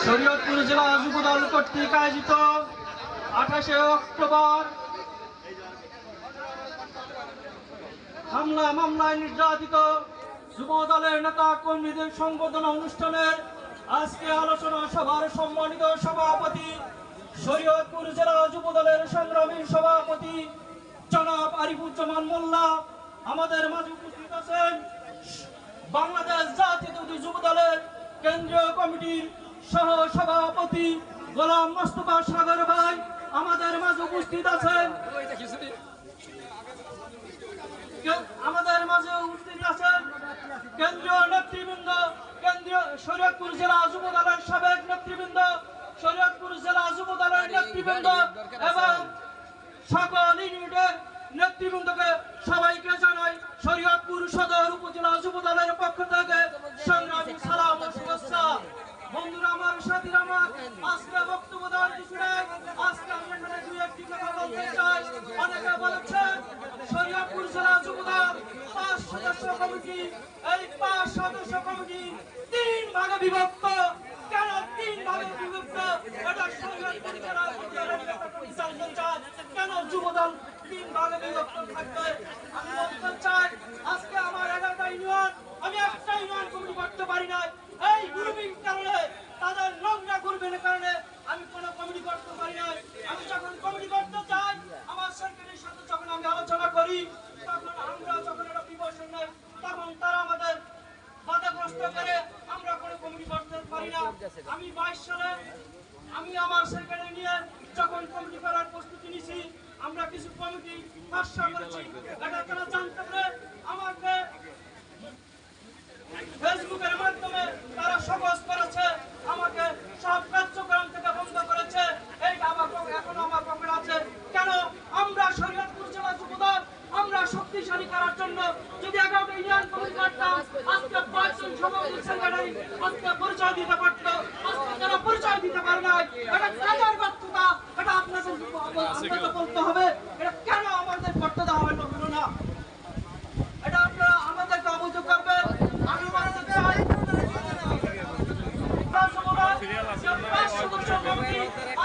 শরীয়তপুর জেলা যুবদল কর্তৃক আয়োজিত 28শে অক্টোবর হামলা মামলায় নির্যাতিত যুবদলের নেতা কর্মীদের সংবর্ধনা অনুষ্ঠানের আজকে আলোচনা সভার সম্মানিত সভাপতি শরীয়তপুর জেলা যুবদলের সংগ্রামী সভাপতি জনাব আরিফুজ্জামান মোল্লা আমাদের মাঝে উপস্থিত আছেন। বাংলাদেশ জাতীয়তাবাদী যুবদলের কেন্দ্রীয় কমিটির সহ সভাপতি গোলাম মোস্তফা সাগর ভাই আমাদের মাঝে উপস্থিত আছেন। কেন্দ্রীয় নেতৃবৃন্দ, কেন্দ্রীয় শরীয়তপুর জেলা যুবদলের সাবেক নেতৃবৃন্দ, শরীয়তপুর জেলা যুবদলের নেতৃবৃন্দ এবং সকল ইউনিটের নেতৃবৃন্দকে সবাইকে জানাই শরীয়তপুর সদর উপজেলা যুবদলের পক্ষ থেকে সংগ্রামী সালাম ও শুভেচ্ছা। বন্ধুরা আমার, সাথীরা আমার, আজকে বক্তব্য দেওয়ার কিছু নেই। আজকে আমি এখানে দুই একটি কথা বলতে চাই। অনেকে বলেছেন শরীয়তপুর জেলা যুবদল 5 সদস্য কমিটি, এই 5 সদস্য কমিটি 3 ভাগে বিভক্ত। কেন 3 ভাগে বিভক্ত? এটা শরীয়তপুর জেলা যুবদলের জানতে চাই, কেন যুবদল 3 ভাগে বিভক্ত থাকবে? আমি বলতে চাই আজকে আমার 11টা ইউনিয়ন, আমি একটা ইউনিয়ন কমিটি করতে পারি না। এই গ্রুপিং কারণে, তাদের নোংরা গ্রুপিংয়ের কারণে আমি কোনো কমিটি করতে পারি না। আমি যখন কমিটি করতে চাই, আমার সরকারের সাথে যখন আমি আলোচনা করি, তখন আমরা যখন একটা প্রিপারেশন নেই, তখন তারা আমাদের বাধাগ্রস্ত করে আমরা কোনো কমিটি করতে পারি না। আমি 22 সালে আমি আমার সরকারে নিয়ে যখন কমিটি করার প্রস্তুতি নিয়েছি, আমরা কিছু কমিটি ভাষ্য করেছি। এটা তারা জানতে পারে আমাকে ফেসবুকের মাধ্যমে তারা সহজ করেছে, আমাকে সব কার্যক্রম থেকে বন্ধ করেছে। এইটা আমার এখন আমার পকেটে আছে। কেন? আমরা শরীয়তপুর জেলা যুবদল আমরা শক্তিশালী করার জন্য যদি 11টা ইউনিয়ন কমিটি করতাম, আজকে 5 জন সভাপতি সেক্রেটারি আজকে পরিচয় দিতে পারতো। আজকে তারা পরিচয় দিতে পারে না। এটা কাজের ব্যর্থতা, এটা আপনাদের আমাকে বলতে হবে। এটা কেন আমাদের করতে দেওয়া হলো না? এটা আপনারা আমাদেরকে অবহিত করবেন। আমি বলতে চাই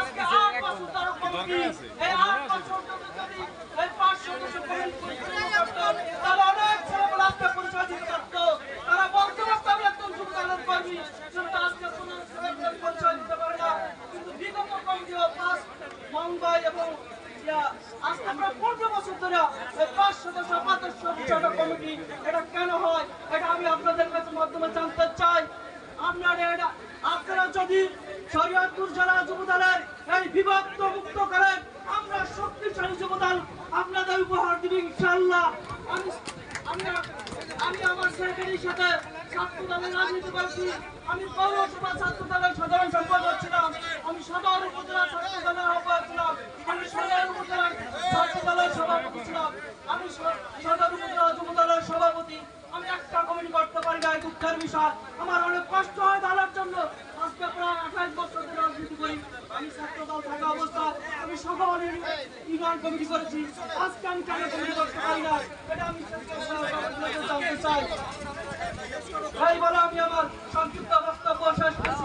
আজকে 8 বছর তারা কমিটি, এই 8 বছর যদি এই 5 সদস্য কমিটি তারা অনেক ছেলেমেয়েরা আজকে পরিচয় দিতে পারত। তারা বলতে পারত আমি একজন যুবদলের কর্মী, কিন্তু আজকে কোনো ছেলেমেয়ের পরিচয় দিতে পারে না। কিন্তু বিগত কমিটিও 5 মুম্বাই এবং আজকে আমরা 15 বছর ধরে এই 5 সদস্য 5 সদস্য কমিটি, এটা কেন হয়? এটা আমি আপনাদের কাছে মাধ্যমে জানতে চাই। আপনারা যদি শরীয়তপুর জেলা যুবদলের এই বিভক্ত মুক্ত করেন, আমরা শক্তিশালী যুবদল আপনাদের উপহার দিব ইনশাআল্লাহ। আমি আমার সেক্রেটারির সাথে ছাত্র দলের রাজনীতি করেছি। আমি পৌরসভা ছাত্র দলের সাধারণ সম্পাদক ছিলাম, আমি সদর উপজেলা ছাত্র দলের আহ্বায়ক ছিলাম, আমি সদর উপজেলার ছাত্র দলের সভাপতি ছিলাম, আমি সদর উপজেলা যুবদলের সভাপতি। আমি একটা কমিটি করতে পারি না, দুঃখের বিষয়। আমার অনেক কষ্ট হয় দলের জন্য। আজকে প্রায় 28 বছর ধরে রাজনীতি করি। আমি ছাত্র দল থাকা অবস্থায় আমি সকল ইউনিয়ন কমিটি করেছি। আজকে আমি কেন কমিটি করতে পারি না? এটা আমি জানতে চাই। তাই বলে আমি আমার সংক্ষিপ্ত বক্তব্য শেষ করছি।